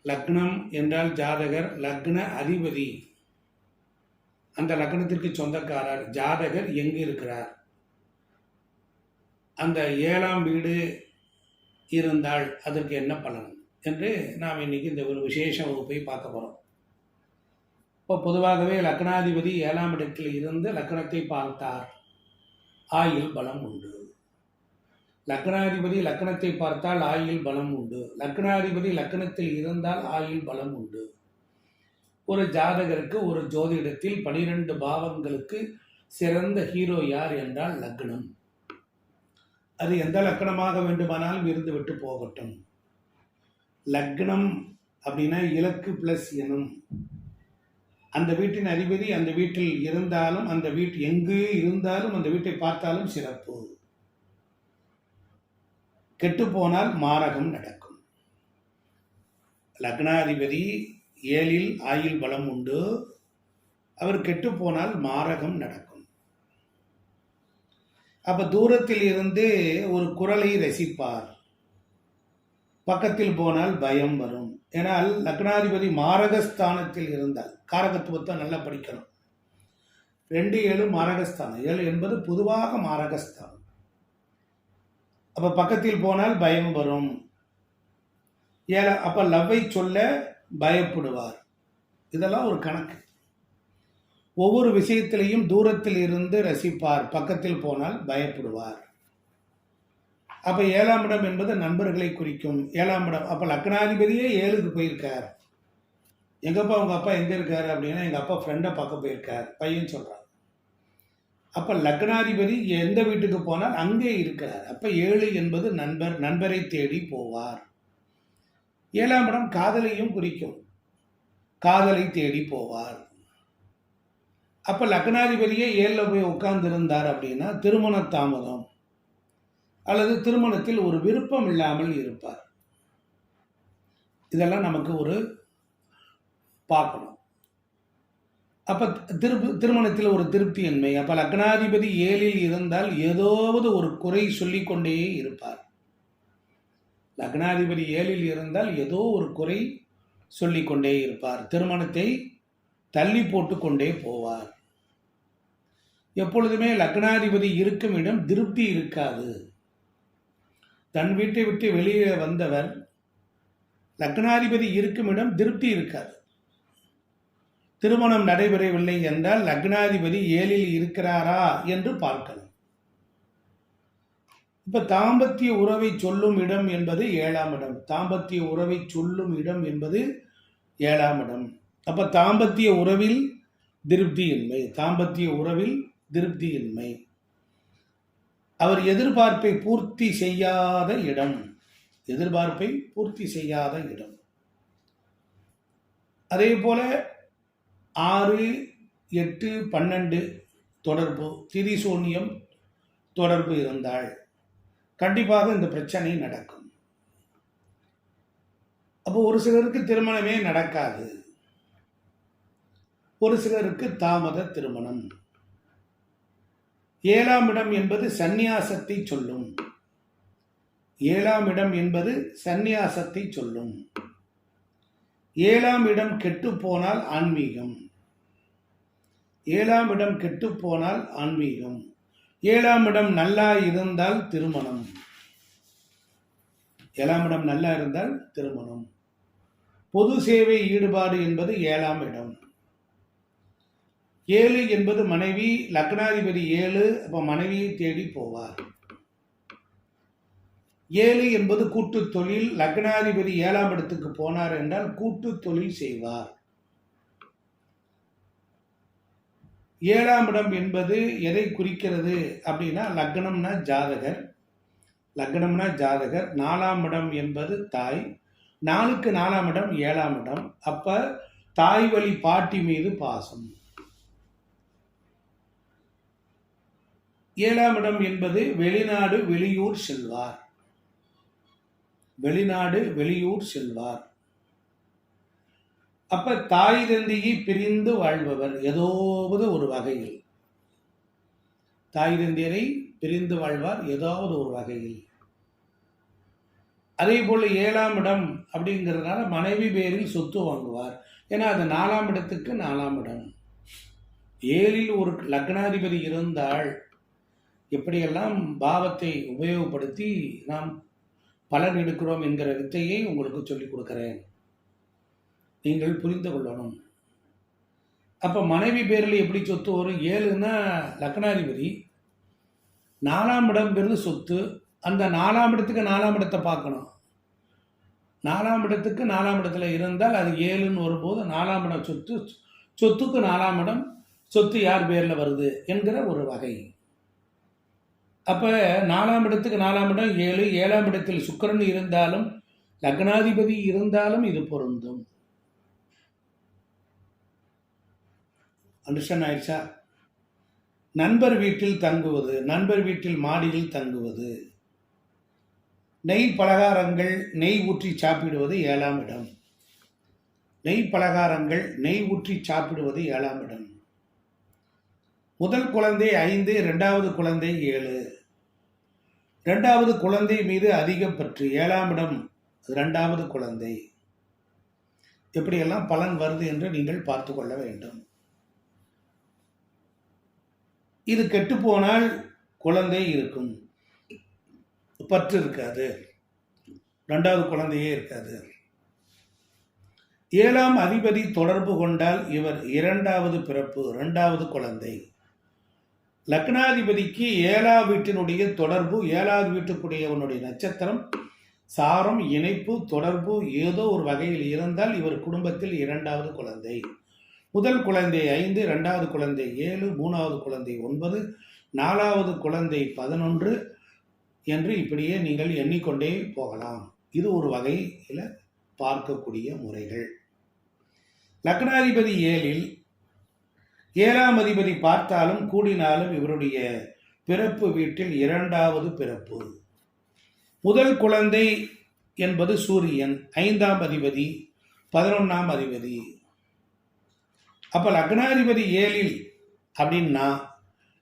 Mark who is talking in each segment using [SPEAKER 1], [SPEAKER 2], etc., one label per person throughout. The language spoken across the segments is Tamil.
[SPEAKER 1] லக்னம் என்றால் ஜாதகர், லக்ன அதிபதி அந்த லக்னத்திற்கு சொந்தக்காரர். ஜாதகர் எங்கு இருக்கிறார், அந்த 7ஆம் வீடு இருந்தால் அதற்கு என்ன பலன் என்று நாம் இன்னைக்கு இந்த ஒரு விசேஷ வகுப்பை பார்க்க போகிறோம். இப்போ பொதுவாகவே லக்னாதிபதி 7ஆம் இடத்தில் இருந்து லக்னத்தை பார்த்தார், ஆயுள் பலம் உண்டு. லக்னாதிபதி லக்னத்தை பார்த்தால் ஆயுள் பலம் உண்டு. லக்னாதிபதி லக்னத்தில் இருந்தால் ஆயுள் பலம் உண்டு. ஒரு ஜாதகருக்கு ஒரு ஜோதிடத்தில் 12 பாவங்களுக்கு சிறந்த ஹீரோ யார் என்றால் லக்னம். அது எந்த லக்னமாக வேண்டுமானாலும் இருந்து விட்டு போகட்டும். லக்னம் அப்படின்னா இலக்கு பிளஸ் எனும். அந்த வீட்டின் அதிபதி அந்த வீட்டில் இருந்தாலும், அந்த வீட்டு எங்கு இருந்தாலும் அந்த வீட்டை பார்த்தாலும் சிறப்பு. கெட்டுப்போனால் மாரகம் நடக்கும். லக்னாதிபதி 7இல் ஆயுள் பலம் உண்டு. அவர் கெட்டுப்போனால் மாரகம் நடக்கும். அப்ப தூரத்தில் இருந்து ஒரு குரலை ரசிப்பார், பக்கத்தில் போனால் பயம் வரும். ஏனால் லக்னாதிபதி மாரகஸ்தானத்தில் இருந்தால், காரகத்துவத்தை நல்லா படிக்கணும். 2-7 மாரகஸ்தானம். 7 என்பது பொதுவாக மாரகஸ்தானம். அப்ப பக்கத்தில் போனால் பயம் வரும். அப்ப லவ்வை சொல்ல பயப்படுவார். இதெல்லாம் ஒரு கணக்கு. ஒவ்வொரு விஷயத்திலையும் தூரத்தில் இருந்து ரசிப்பார், பக்கத்தில் போனால் பயப்படுவார். அப்ப 7ஆம் இடம் என்பது நண்பர்களை குறிக்கும். 7ஆம் இடம் அப்ப லக்னாதிபதியே 7க்கு போயிருக்கார். எங்கப்பா உங்க அப்பா எங்க இருக்காரு அப்படின்னா, எங்க அப்பா ஃப்ரெண்டை பார்க்க போயிருக்கார் பையன் சொல்றார். அப்ப லக்னாதிபதி எந்த வீட்டுக்கு போனால் அங்கே இருக்கிறார். அப்ப 7 என்பது நண்பரை தேடி போவார். 7ஆம் இடம் காதலையும் குறிக்கும், காதலை தேடி போவார். அப்ப லக்னாதிபதியே 7ல போய் உட்கார்ந்து இருந்தார் அப்படின்னா திருமண தாமதம் அல்லது திருமணத்தில் ஒரு விருப்பம் இல்லாமல் இருப்பார். இதெல்லாம் நமக்கு ஒரு பார்க்கணும். அப்ப திருமணத்தில் ஒரு திருப்தியின்மை. அப்ப லக்னாதிபதி 7ல் இருந்தால் ஏதாவது ஒரு குறை சொல்லிக்கொண்டே இருப்பார். லக்னாதிபதி 7ல் இருந்தால் ஏதோ ஒரு குறை சொல்லிக்கொண்டே இருப்பார். திருமணத்தை தள்ளி போட்டு கொண்டே போவார். எப்பொழுதுமே லக்னாதிபதி இருக்கும் இடம் திருப்தி இருக்காது. தன் வீட்டை விட்டு வெளியே வந்தவர் லக்னாதிபதி இருக்கும் இடம் திருப்தி இருக்காது. திருமணம் நடைபெறவில்லை என்றால் லக்னாதிபதி 7ல் இருக்கிறாரா என்று பார்க்கலாம். இப்ப தாம்பத்திய உறவை சொல்லும் இடம் என்பது 7ஆம் இடம். தாம்பத்திய உறவை சொல்லும் இடம் என்பது 7ஆம் இடம். அப்ப தாம்பத்திய உறவில் திருப்தியின்மை, தாம்பத்திய உறவில் திருப்தியின்மை. அவர் எதிர்பார்ப்பை பூர்த்தி செய்யாத இடம், எதிர்பார்ப்பை பூர்த்தி செய்யாத இடம். அதே போல 6, 8, 12 தொடர்பு, திரிசூன்யம் தொடர்பு இருந்தால் கண்டிப்பாக இந்த பிரச்சனை நடக்கும். அப்போ ஒரு சிலருக்கு திருமணமே நடக்காது, ஒரு சிலருக்கு தாமத திருமணம். 7ஆம் இடம் என்பது சந்நியாசத்தை சொல்லும். 7ஆம் இடம் என்பது சந்நியாசத்தை சொல்லும். 7ஆம் இடம் கெட்டு போனால் ஆன்மீகம். 7ஆம் இடம் கெட்டு போனால் ஆன்மீகம். 7ஆம் இடம் நல்லா இருந்தால் திருமணம். 7ஆம் இடம் நல்லா இருந்தால் திருமணம். பொது சேவை ஈடுபாடு என்பது 7ஆம் இடம். 7 என்பது மனைவி. லக்னாதிபதி 7, அப்ப மனைவியை தேடி போவார். 7 என்பது கூட்டு தொழில். லக்னாதிபதி 7ஆம் இடத்துக்கு போனார் என்றால் கூட்டு தொழில் செய்வார். 7ஆம் இடம் என்பது எதை குறிக்கிறது அப்படின்னா, லக்னம்னா ஜாதகர், லக்னம்னா ஜாதகர். 4ஆம் இடம் என்பது தாய். 4க்கு 4ஆம் இடம் 7ஆம் இடம். அப்ப தாய் வழி பாட்டி மீது பாசம். 7ஆம் இடம் என்பது வெளிநாடு வெளியூர் செல்வார், வெளிநாடு வெளியூர் செல்வார். அப்ப தாய் தந்தையை பிரிந்து வாழ்பவர் ஏதாவது ஒரு வகையில், தாய் தந்தையரை பிரிந்து வாழ்வார் ஏதாவது ஒரு வகையில். அதே போல் 7ஆம் இடம் அப்படிங்கிறதுனால மனைவி பேரில் சொத்து வாங்குவார். ஏன்னா அது 4ஆம் இடத்துக்கு 4ஆம் இடம். 7ல் ஒரு லக்னாதிபதி இருந்தால் எப்படியெல்லாம் பாவத்தை உபயோகப்படுத்தி நாம் பலன் எடுக்கிறோம் என்கிற வித்தையை உங்களுக்கு சொல்லிக் கொடுக்கிறேன். நீங்கள் புரிந்து கொள்ளணும். அப்போ மனைவி பேரில் எப்படி சொத்து வரும்? 7ன்னா லக்னாதிபதி, 4ஆம் இடம்ங்கிறது சொத்து. அந்த 4ஆம் இடத்துக்கு 4ஆம் இடத்தை பார்க்கணும். 4ஆம் இடத்துக்கு 4ஆம் இடத்துல இருந்தால் அது 7ன்னு வரும்போது 4ஆம் இடம் சொத்து, சொத்துக்கு 4ஆம் இடம், சொத்து யார் பேரில் வருது என்கிற ஒரு வகை. அப்போ 4ஆம் இடத்துக்கு 4ஆம் இடம் 7, 7ஆம் இடத்தில் சுக்கிரன் இருந்தாலும் லக்னாதிபதி இருந்தாலும் இது பொருந்தும். அண்டர்ஸ்டாண்ட் ஆயிடுச்சா? நண்பர் வீட்டில் தங்குவது, நண்பர் வீட்டில் மாடியில் தங்குவது, நெய் பலகாரங்கள் நெய் ஊற்றி சாப்பிடுவது 7ஆம் இடம். நெய் பலகாரங்கள் நெய் ஊற்றி சாப்பிடுவது 7ஆம் இடம். முதல் குழந்தை 5, 2வது குழந்தை 7. 2வது குழந்தை மீது அதிக பற்று, 7ஆம் இடம் 2வது குழந்தை. எப்படியெல்லாம் பலன் வருது என்று நீங்கள் பார்த்து கொள்ள வேண்டும். இது கெட்டுப்போனால் குழந்தை இருக்கும், பற்று இருக்காது, 2வது குழந்தையே இருக்காது. 7ஆம் அதிபதி தொடர்பு கொண்டால் இவர் 2வது பிறப்பு, 2வது குழந்தை. லக்னாதிபதிக்கு 7ஆம் வீட்டினுடைய தொடர்பு, 7வது வீட்டுக்குரியவனுடைய நட்சத்திரம், சாரம், இணைப்பு, தொடர்பு ஏதோ ஒரு வகையில் இருந்தால் இவர் குடும்பத்தில் 2வது குழந்தை. முதல் குழந்தை 5, 2வது குழந்தை 7, 3வது குழந்தை 9, 4வது குழந்தை 11 என்று இப்படியே நீங்கள் எண்ணிக்கொண்டே போகலாம். இது ஒரு வகையில் பார்க்கக்கூடிய முறைகள். லக்னாதிபதி 7ல் 7ஆம் அதிபதி பார்த்தாலும் கூடினாலும் இவருடைய பிறப்பு வீட்டில் 2வது பிறப்பு. முதல் குழந்தை என்பது சூரியன், 5ஆம் அதிபதி, 11ஆம் அதிபதி. அப்போ லக்னாதிபதி 7ல் அப்படின்னா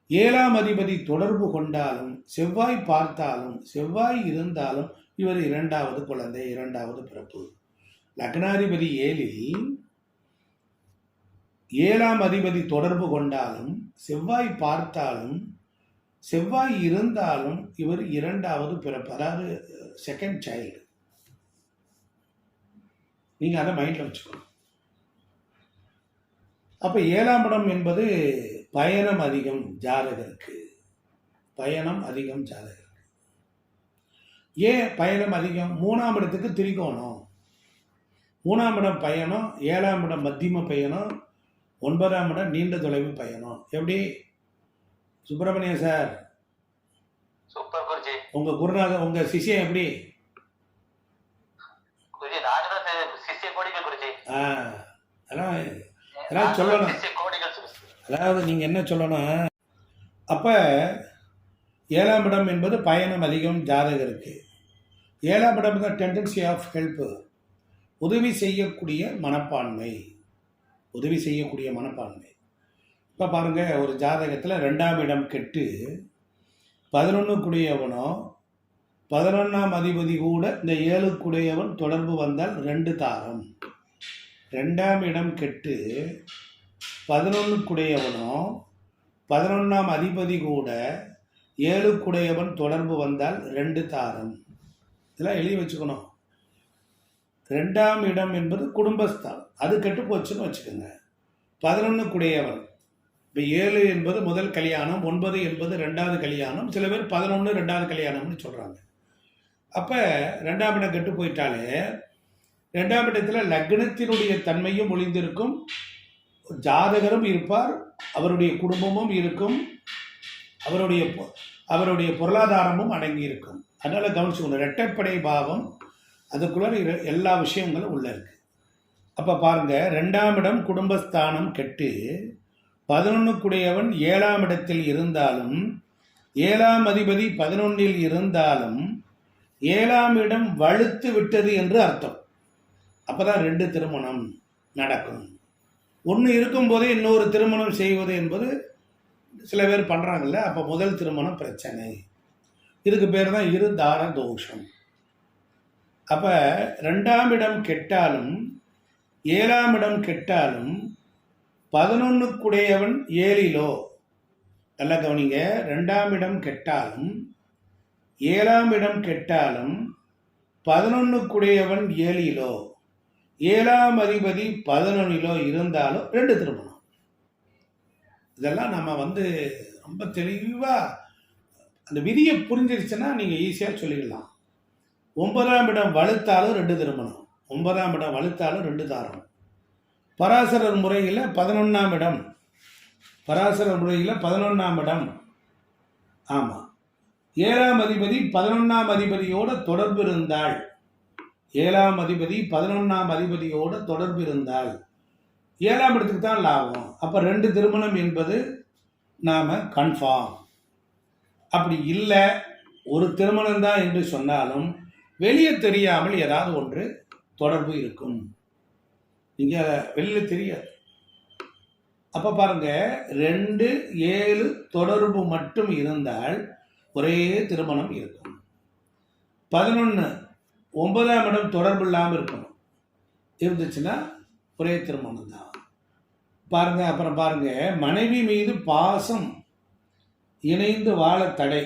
[SPEAKER 1] 7ஆம் அதிபதி தொடர்பு கொண்டாலும், செவ்வாய் பார்த்தாலும், செவ்வாய் இருந்தாலும் இவர் 2வது குழந்தை, 2வது பிறப்பு. லக்னாதிபதி 7ல் 7ஆம் அதிபதி தொடர்பு கொண்டாலும், செவ்வாய் பார்த்தாலும், செவ்வாய் இருந்தாலும் இவர் 2வது பிறப்பு, அதாவது செகண்ட் சைல்டு. நீங்கள் அதை மைண்டில் வச்சுக்கணும். அப்போ 7ஆம் இடம் என்பது பயணம் அதிகம் ஜாதகருக்கு, பயணம் அதிகம் ஜாதகருக்கு. ஏன் பயணம் அதிகம்? 3ஆம் இடத்துக்கு திரிகோணம், 3ஆம் இடம் பயணம், 7ஆம் இடம் மத்தியம பயணம், 9ஆம் இடம் நீண்ட தொலைவு பயணம். எப்படி சுப்பிரமணியம் சார்?
[SPEAKER 2] சூப்பர் குருஜி.
[SPEAKER 1] உங்க குருநாதர், உங்க சிஷ்யம் எப்படி
[SPEAKER 2] குருஜி? நானும் சிஷ்ய கோடிகள் குருஜி.
[SPEAKER 1] அதான் சொல்லணும். அதாவது நீங்க என்ன சொல்லணும், அப்ப 7ஆம் இடம் என்பது பயணம் அதிகம் ஜாதகருக்கு. 7ஆம் இடம் தான் டெண்டன்சி ஆஃப் ஹெல்ப், உதவி செய்யக்கூடிய மனப்பான்மை, உதவி செய்யக்கூடிய மனப்பான்மை. இப்போ பாருங்க, ஒரு ஜாதகத்தில் 2ஆம் இடம் கெட்டு 11க்குடையவனோ 11ஆம் அதிபதி கூட இந்த 7க்குடையவன் தொடர்பு வந்தால் 2 தாரம். 2ஆம் இடம் கெட்டு 11க்குடையவனோ 11ஆம் அதிபதி கூட 7க்குடையவன் தொடர்பு வந்தால் 2 தாரம். இதெல்லாம் எழுதி வச்சுக்கணும். 2ஆம் இடம் என்பது குடும்பஸ்தானம், அது கெட்டு போச்சுன்னு வச்சுக்கோங்க. 11க்குடையவன், இப்போ 7 என்பது முதல் கல்யாணம், 9 என்பது 2வது கல்யாணம், சில பேர் 11 2வது கல்யாணம்னு சொல்கிறாங்க. அப்போ 2ஆம் இடம் கெட்டு போயிட்டாலே 2ஆம் இடத்துல லக்னத்தினுடைய தன்மையும் ஒளிந்திருக்கும், ஜாதகரும் இருப்பார், அவருடைய குடும்பமும் இருக்கும், அவருடைய பொருளாதாரமும் அடங்கி இருக்கும். அதனால் கவனிச்சுக்கணும். இரட்டைப்படை பாவம், அதுக்குள்ள எல்லா விஷயங்களும் உள்ள இருக்கு. அப்போ பாருங்க, 2ஆம் இடம் குடும்பஸ்தானம் கெட்டு 11க்குடையவன் 7ஆம் இடத்தில் இருந்தாலும், 7ஆம் அதிபதி 11ல் இருந்தாலும் 7ஆம் இடம் வலுத்து விட்டது என்று அர்த்தம். அப்போதான் 2 திருமணம் நடக்கும். ஒன்று இருக்கும்போதே இன்னொரு திருமணம் செய்வது என்பது சில பேர் பண்ணுறாங்கல்ல, அப்போ முதல் திருமணம் பிரச்சனை. இதுக்கு பேர் தான் இருதார தோஷம். அப்போ 2ஆம் இடம் கெட்டாலும் 7ஆம் இடம் கெட்டாலும் 11க்குடையவன் 7ல் நல்லா கவனிங்க. 2ஆம் இடம் கெட்டாலும் 7ஆம் இடம் கெட்டாலும் 11க்குடையவன் 7ல் 7ஆம் அதிபதி 11ல் இருந்தாலும் 2 திருமணம். இதெல்லாம் நம்ம ரொம்ப தெளிவாக அந்த விதியை புரிஞ்சிருச்சுன்னா நீங்கள் ஈஸியாக சொல்லிடலாம். 9ஆம் இடம் வலுத்தாலும் 2 திருமணம், 9ஆம் இடம் வலுத்தாலும் 2 தாரம். பராசரர் முறையில் 11ஆம் இடம், பராசரர் முறையில் 11ஆம் இடம். ஆமாம், 7ஆம் அதிபதி 11ஆம் அதிபதியோட தொடர்பு இருந்தால், 7ஆம் அதிபதி 11ஆம் அதிபதியோட தொடர்பு இருந்தால் 7ஆம் இடத்துக்கு தான் லாபம். அப்போ 2 திருமணம் என்பது நாம் கன்ஃபார்ம். அப்படி இல்லை, ஒரு திருமணம் தான் என்று சொன்னாலும் வெளியே தெரியாமல் ஏதாவது ஒன்று தொடர்பு இருக்கும். நீங்கள் வெளியில் தெரியாது. அப்போ பாருங்க, 2, 7 தொடர்பு மட்டும் இருந்தால் ஒரே திருமணம் இருக்கும். 11 9ஆம் இடம் தொடர்பு இல்லாமல் இருக்கணும், இருந்துச்சுன்னா ஒரே திருமணம் தான். பாருங்க. அப்புறம் பாருங்க, மனைவி மீது பாசம் இணைந்து வாழ தடை.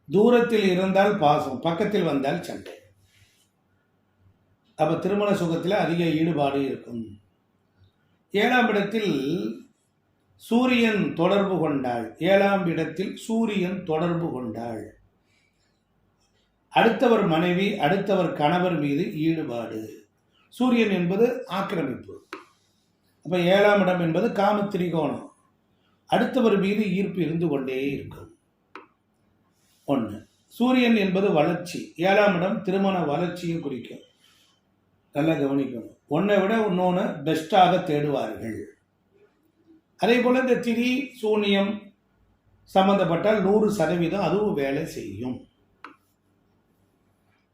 [SPEAKER 1] தூரத்தில் இருந்தால் பாசம், பக்கத்தில் வந்தால் சண்டை. அப்ப திருமண சுகத்தில் அதிக ஈடுபாடு இருக்கும். 7ஆம் இடத்தில் சூரியன் தொடர்பு கொண்டாள், 7ஆம் இடத்தில் சூரியன் தொடர்பு கொண்டாள், அடுத்தவர் மனைவி அடுத்தவர் கணவர் மீது ஈடுபாடு. சூரியன் என்பது ஆக்கிரமிப்பு. அப்ப 7ஆம் இடம் என்பது காம திரிகோணம், அடுத்தவர் மீது ஈர்ப்பு இருந்து கொண்டே இருக்கும். 1. சூரியன் என்பது வளர்ச்சி, 7ஆம் இடம் திருமண வளர்ச்சியும் குறிக்கும். நல்லா கவனிக்கணும். ஒன்றை விட இன்னொன்று பெஸ்டாக தேடுவார்கள். அதே போல இந்த திரி சூனியம் சம்பந்தப்பட்டால் 100% அதுவும் வேலை செய்யும்.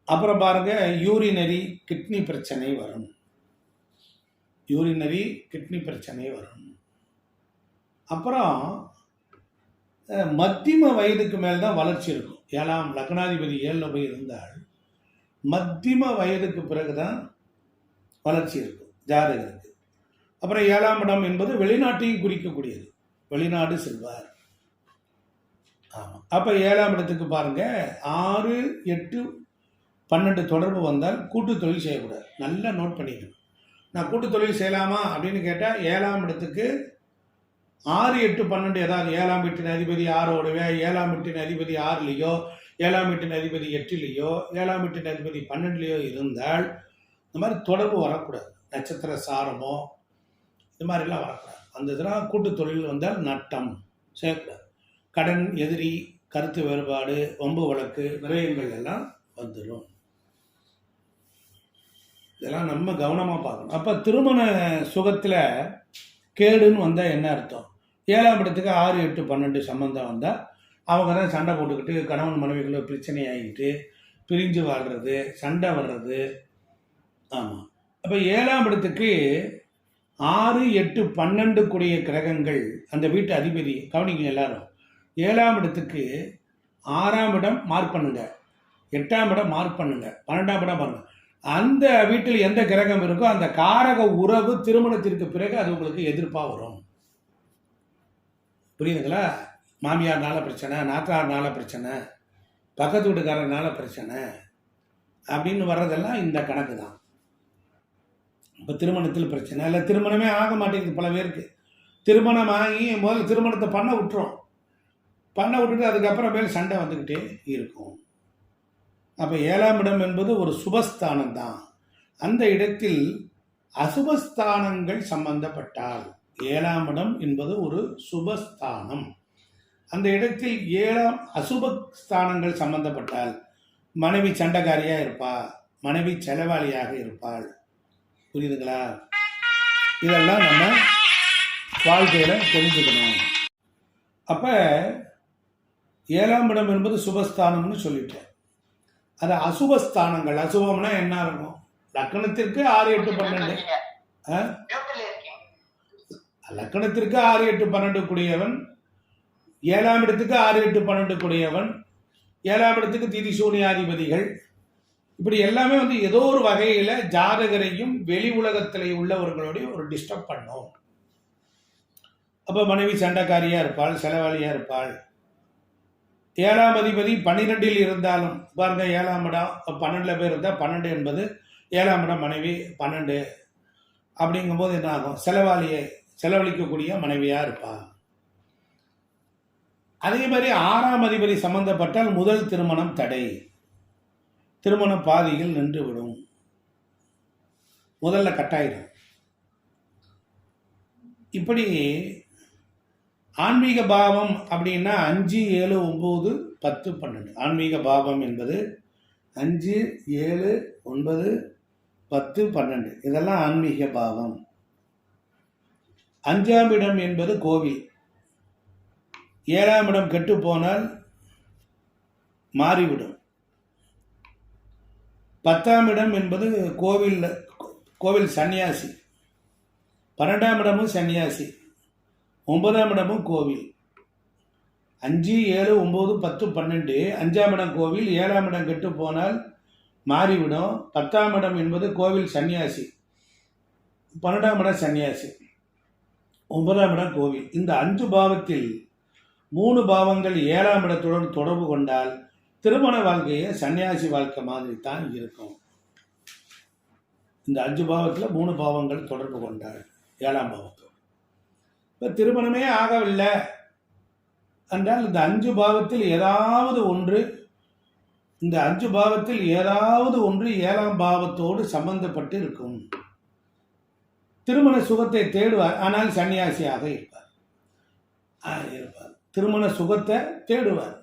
[SPEAKER 1] அப்புறம் பாருங்க, யூரினரி கிட்னி பிரச்சனை வரும், யூரினரி கிட்னி பிரச்சனை வரும். அப்புறம் மத்தியம வயதுக்கு மேல் தான் வளர்ச்சி இருக்கும். 7ஆம் லக்னாதிபதி 7ல் போய் இருந்தால் மத்தியம வயதுக்கு பிறகு தான் வளர்ச்சி இருக்கும் ஜாதகருக்கு. அப்புறம் 7ஆம் இடம் என்பது வெளிநாட்டையும் குறிக்கக்கூடியது, வெளிநாடு செல்வார். ஆமாம். அப்போ 7ஆம் இடத்துக்கு பாருங்க, 6, 8, 12 தொடர்பு வந்தால் கூட்டு தொழில் செய்யக்கூடாது. நல்லா நோட் பண்ணிக்கணும். நான் கூட்டு தொழில் செய்யலாமா அப்படின்னு கேட்டால் 7ஆம் இடத்துக்கு 6, 8, 12 ஏதாவது 7ஆம் வீட்டின் அதிபதி 6ஓடவே, 7ஆம் வீட்டின் அதிபதி 6லேயோ, 7ஆம் வீட்டின் அதிபதி 8லேயோ, 7ஆம் வீட்டின் அதிபதி 12லேயோ இருந்தால் இந்த மாதிரி தொடர்பு வரக்கூடாது. நட்சத்திர சாரமோ இது மாதிரிலாம் வரக்கூடாது. அந்த இதெல்லாம் கூட்டு தொழில் வந்தால் நட்டம் செய்யக்கூடாது. கடன், எதிரி, கருத்து வேறுபாடு, வம்பு வழக்கு, விரயங்கள் எல்லாம் வந்துடும். இதெல்லாம் நம்ம கவனமாக பார்க்கணும். அப்போ திருமண சுகத்தில் கேடுன்னு வந்தால் என்ன அர்த்தம்? 7ஆம் இடத்துக்கு 6, 8, 12 சம்பந்தம் வந்தால் அவங்க தான் சண்டை போட்டுக்கிட்டு கணவன் மனைவிகளை பிரச்சனை ஆகிக்கிட்டு பிரிஞ்சு வாழ்கிறது, சண்டை வர்றது. ஆமாம். அப்போ 7ஆம் இடத்துக்கு 6, 8, 12 கூடிய கிரகங்கள் அந்த வீட்டு அதிபதி. கவனிங்க எல்லாரும், 7ஆம் இடத்துக்கு 6ஆம் இடம் மார்க் பண்ணுங்க, 8ஆம் இடம் மார்க் பண்ணுங்க, 12ஆம் இடம் பாருங்க. அந்த வீட்டில் எந்த கிரகம் இருக்கோ அந்த காரக உறவு திருமணத்திற்கு பிறகு அது உங்களுக்கு எதிர்ப்பாக வரும். புரியுதுங்களா? மாமியார்னால பிரச்சனை, நாத்தார்னால பிரச்சனை, பக்கத்து வீட்டுக்காரனால பிரச்சனை அப்படின்னு வர்றதெல்லாம் இந்த கணக்கு தான். இப்போ திருமணத்தில் பிரச்சனை இல்லை, திருமணமே ஆக மாட்டேங்குது பல பேருக்கு. திருமணம் ஆகி முதல்ல திருமணத்தை பண்ண விட்டுட்டு அதுக்கப்புறமேல் சண்டை வந்துக்கிட்டே இருக்கும். அப்போ 7ஆம் இடம் என்பது ஒரு சுபஸ்தானம் தான். அந்த இடத்தில் அசுபஸ்தானங்கள் சம்பந்தப்பட்டால், 7ஆம் இடம் என்பது ஒரு சுபஸ்தானம், அந்த இடத்தில் 7ஆம் அசுபஸ்தானங்கள் சம்பந்தப்பட்டால் மனைவி சண்டைக்காரியாக இருப்பாள், மனைவி செலவாளியாக இருப்பாள். புரியுதுங்களா? இதெல்லாம் நம்ம வாழ்க்கையில் தெரிஞ்சுக்கணும். அப்போ 7ஆம் இடம் என்பது சுபஸ்தானம்னு சொல்லிட்டேன். அது அசுபஸ்தானங்கள், அசுபம்னா என்ன இருக்கும்? லக்கணத்திற்கு 6, 8, 12, லக்கணத்திற்கு 6, 8, 12 கூடியவன், 7ஆம் இடத்துக்கு 6, 8, 12 கூடியவன், 7ஆம் இடத்துக்கு திதி சூனியாதிபதிகள், இப்படி எல்லாமே வந்து ஏதோ ஒரு வகையில ஜாதகரையும் வெளி உலகத்திலே உள்ளவர்களுடைய ஒரு டிஸ்டர்ப் பண்ணும். அப்ப மனைவி சண்டைக்காரியா இருப்பாள், செலவாளியா இருப்பாள். 7ஆம் அதிபதி 12ல் இருந்தாலும் பாருங்க, 7ஆம் இடம் 12ல பேர் இருந்தா 12 என்பது 7ஆம் இடம் மனைவி 12 அப்படிங்கும்போது என்ன ஆகும்? செலவழிக்கக்கூடிய மனைவியா இருப்பா. அதே மாதிரி 6ஆம் அதிபதி சம்பந்தப்பட்டால் முதல் திருமணம் தடை, திருமணம் பாதியில் நின்றுவிடும், முதல்ல கட்டாயிடும். இப்படி ஆன்மீக பாவம் அப்படின்னா 5, 7, 9, 10, 12. ஆன்மீக பாவம் என்பது 5, 7, 9, 10, 12 இதெல்லாம் ஆன்மீக பாவம். 5ஆம் இடம் என்பது கோவில். 7ஆம் இடம் கெட்டு போனால் மாறிவிடும். 10ஆம் இடம் என்பது கோவில் சன்னியாசி. 12ஆம் இடமும் சன்னியாசி. 9ஆம் இடமும் கோவில். 5, 7, 9, 10, 12 5ஆம் இடம் கோவில். 7ஆம் இடம் கெட்டு போனால் மாறிவிடும். 10ஆம் இடம் என்பது கோவில் சன்னியாசி. 12ஆம் இடம் சன்னியாசி. 9ஆம் இடம் கோவில். இந்த 5 பாவத்தில் 3 பாவங்கள் 7ஆம் இடத்துடன் தொடர்பு கொண்டால் திருமண வாழ்க்கையை சன்னியாசி வாழ்க்கை மாதிரி தான் இருக்கும். இந்த 5 பாவத்தில் 3 பாவங்கள் தொடர்பு கொண்டால் 7ஆம் பாவத்தோடு இப்போ திருமணமே ஆகவில்லை என்றால் இந்த 5 பாவத்தில் ஏதாவது ஒன்று, இந்த 5 பாவத்தில் ஏதாவது ஒன்று 7ஆம் பாவத்தோடு சம்பந்தப்பட்டு இருக்கும். திருமண சுகத்தை தேடுவார், ஆனால் சன்னியாசியாக இருப்பார். திருமண சுகத்தை தேடுவார்,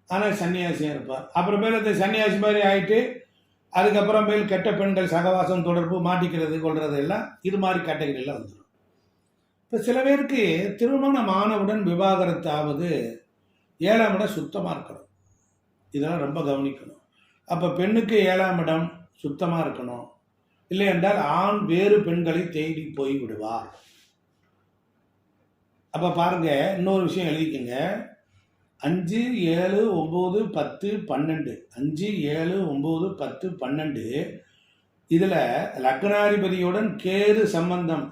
[SPEAKER 1] ஆனால் சன்னியாசியாக இருப்பார். அப்புறமேல இந்த சன்னியாசி மாதிரி ஆயிட்டு அதுக்கப்புறமேல் கெட்ட பெண்கள் சகவாசம் தொடர்பு மாட்டிக்கிறது கொள்றது எல்லாம் இது மாதிரி கேட்டகரியில் வந்துடும். இப்போ சில பேருக்கு திருமணம் ஆனவுடன் விவாகரத்து ஆவது 7ஆம் இடம் சுத்தமாக இருக்கணும். இதெல்லாம் ரொம்ப கவனிக்கணும். அப்போ பெண்ணுக்கு 7ஆம் இடம் சுத்தமாக இருக்கணும், இல்லை என்றால் ஆண் வேறு பெண்களை தேடி போய் விடுவார். அப்போ பாருங்க, இன்னொரு விஷயம் எழுதிக்கங்க. 5, 7, 9, 10, 12 5, 7, 9, 10, 12 இதில் லக்னாதிபதியுடன் கேது சம்பந்தம்.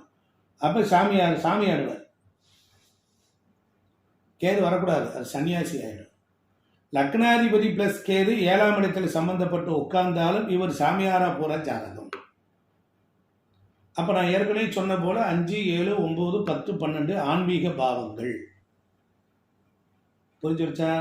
[SPEAKER 1] அப்போ சாமியாடுவார். கேது வரக்கூடாது, அது சன்னியாசி ஆகிடும். லக்னாதிபதி பிளஸ் கேது 7ஆம் இடத்தில் சம்பந்தப்பட்டு உட்கார்ந்தாலும் இவர் சாமியாரா போற ஜாதகம். அப்போ நான் ஏற்கனவே சொன்ன போல 5, 7, 9, 10, 12 ஆன்மீக பாவங்கள். புரிஞ்சிருச்சா?